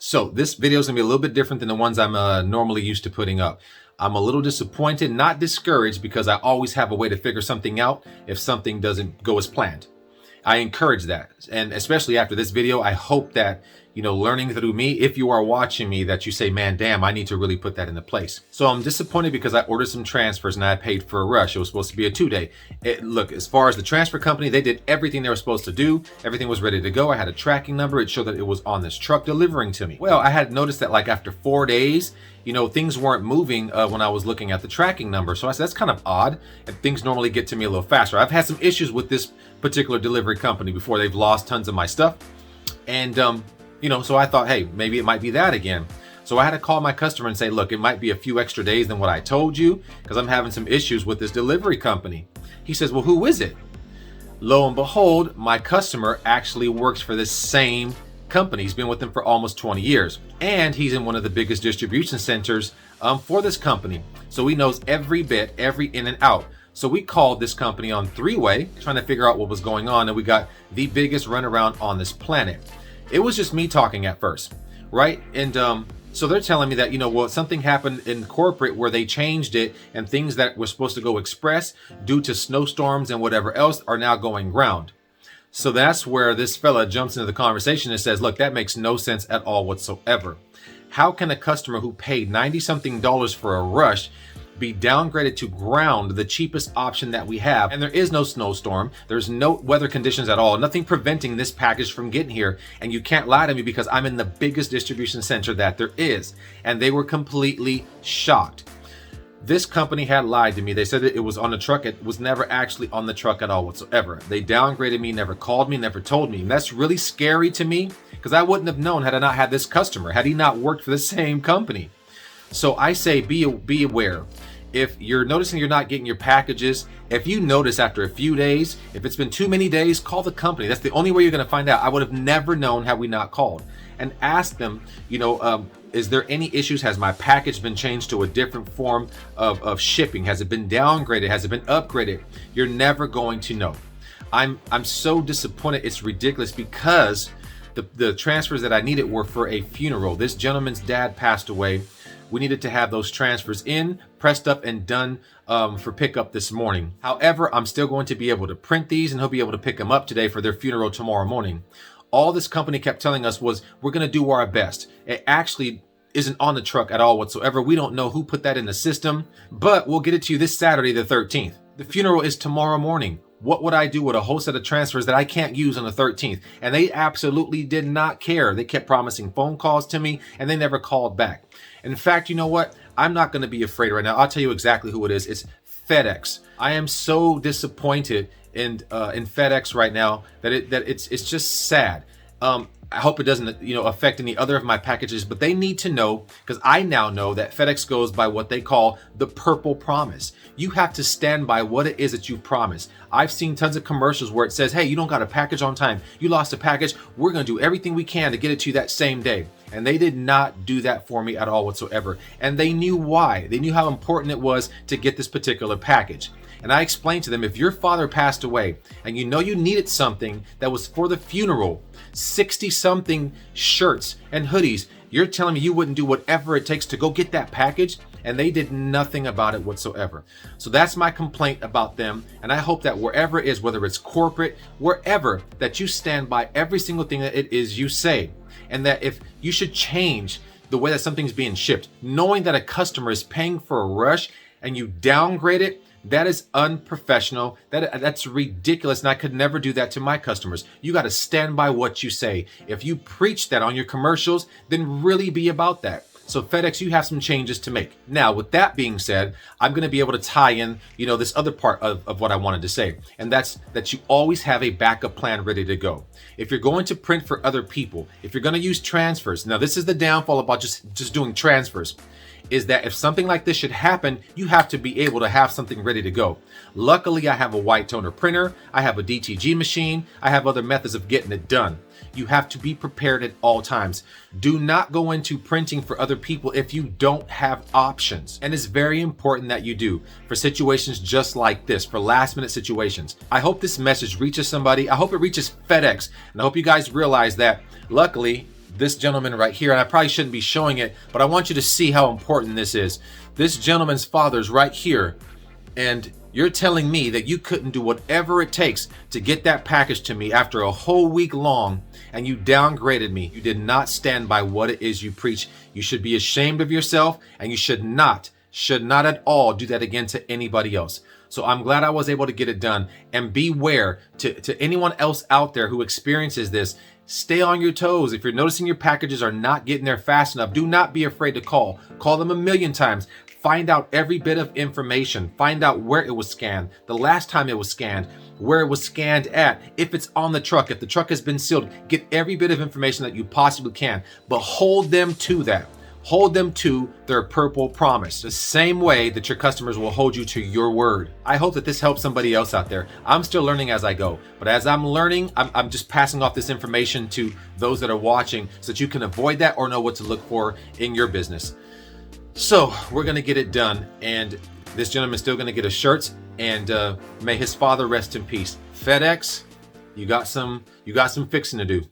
So this video is gonna be a little bit different than the ones I'm normally used to putting up. I'm a little disappointed, not discouraged, because I always have a way to figure something out if something doesn't go as planned. I encourage that. And especially after this video, I hope that, learning through me, if you are watching me, that you say, man, damn, I need to really put that into place. So I'm disappointed because I ordered some transfers and I paid for a rush. It was supposed to be a 2-day. Look, as far as the transfer company, they did everything they were supposed to do. Everything was ready to go. I had a tracking number. It showed that it was on this truck delivering to me. Well, I had noticed that like after 4 days, things weren't moving when I was looking at the tracking number. So I said, that's kind of odd. And things normally get to me a little faster. I've had some issues with this particular delivery company before. They've lost tons of my stuff. And, so I thought, hey, maybe it might be that again. So I had to call my customer and say, look, it might be a few extra days than what I told you because I'm having some issues with this delivery company. He says, well, who is it? Lo and behold, my customer actually works for the same company. He's been with them for almost 20 years. And he's in one of the biggest distribution centers for this company. So he knows every bit, every in and out. So we called this company on three-way, trying to figure out what was going on. And we got the biggest runaround on this planet. It was just me talking at first, right? And so they're telling me that, something happened in corporate where they changed it and things that were supposed to go express due to snowstorms and whatever else are now going ground. So that's where this fella jumps into the conversation and says, look, that makes no sense at all whatsoever. How can a customer who paid $90-something for a rush be downgraded to ground, the cheapest option that we have? And there is no snowstorm. There's no weather conditions at all. Nothing preventing this package from getting here. And you can't lie to me because I'm in the biggest distribution center that there is. And they were completely shocked. This company had lied to me. They said that it was on the truck. It was never actually on the truck at all whatsoever. They downgraded me, never called me, never told me. And that's really scary to me because I wouldn't have known had I not had this customer, had he not worked for the same company. So I say be aware. If you're noticing you're not getting your packages, if you notice after a few days, if it's been too many days, call the company. That's the only way you're going to find out. I would have never known had we not called. And ask them, is there any issues? Has my package been changed to a different form of shipping? Has it been downgraded? Has it been upgraded? You're never going to know. I'm so disappointed. It's ridiculous because the transfers that I needed were for a funeral. This gentleman's dad passed away. We needed to have those transfers in, pressed up, and done for pickup this morning. However, I'm still going to be able to print these and he'll be able to pick them up today for their funeral tomorrow morning. All this company kept telling us was, we're going to do our best. It actually isn't on the truck at all whatsoever. We don't know who put that in the system, but we'll get it to you this Saturday, the 13th. The funeral is tomorrow morning. What would I do with a whole set of transfers that I can't use on the 13th? And they absolutely did not care. They kept promising phone calls to me and they never called back. In fact, you know what? I'm not going to be afraid right now. I'll tell you exactly who it is. It's FedEx. I am so disappointed in FedEx right now that it's just sad. I hope it doesn't, affect any other of my packages, but they need to know, because I now know that FedEx goes by what they call the purple promise. You have to stand by what it is that you promised. I've seen tons of commercials where it says, hey, you don't got a package on time. You lost a package. We're going to do everything we can to get it to you that same day. And they did not do that for me at all whatsoever. And they knew why. They knew how important it was to get this particular package. And I explained to them, if your father passed away and you needed something that was for the funeral, 60-something shirts and hoodies, you're telling me you wouldn't do whatever it takes to go get that package? And they did nothing about it whatsoever. So that's my complaint about them. And I hope that wherever it is, whether it's corporate, wherever, that you stand by every single thing that it is you say. And that if you should change the way that something's being shipped, knowing that a customer is paying for a rush and you downgrade it, that is unprofessional. That's ridiculous. And I could never do that to my customers. You got to stand by what you say. If you preach that on your commercials, then really be about that. So FedEx, you have some changes to make. Now, with that being said, I'm going to be able to tie in, this other part of what I wanted to say. And that's that you always have a backup plan ready to go. If you're going to print for other people, if you're going to use transfers, now this is the downfall about just doing transfers, is that if something like this should happen, you have to be able to have something ready to go. Luckily, I have a white toner printer. I have a DTG machine. I have other methods of getting it done. You have to be prepared at all times. Do not go into printing for other people if you don't have options. And it's very important that you do for situations just like this, for last minute situations. I hope this message reaches somebody. I hope it reaches FedEx. And I hope you guys realize that luckily, this gentleman right here, and I probably shouldn't be showing it, but I want you to see how important this is. This gentleman's father's right here, and you're telling me that you couldn't do whatever it takes to get that package to me after a whole week long, and you downgraded me. You did not stand by what it is you preach. You should be ashamed of yourself, and you should not at all do that again to anybody else. So I'm glad I was able to get it done. And beware to anyone else out there who experiences this, stay on your toes. If you're noticing your packages are not getting there fast enough, do not be afraid to call. Call them a million times. Find out every bit of information. Find out where it was scanned, the last time it was scanned, where it was scanned at, if it's on the truck, if the truck has been sealed. Get every bit of information that you possibly can, but hold them to that. Hold them to their purple promise, the same way that your customers will hold you to your word. I hope that this helps somebody else out there. I'm still learning as I go, but as I'm learning, I'm just passing off this information to those that are watching so that you can avoid that or know what to look for in your business. So we're gonna get it done, and this gentleman's still gonna get his shirts, and may his father rest in peace. FedEx, you got some fixing to do.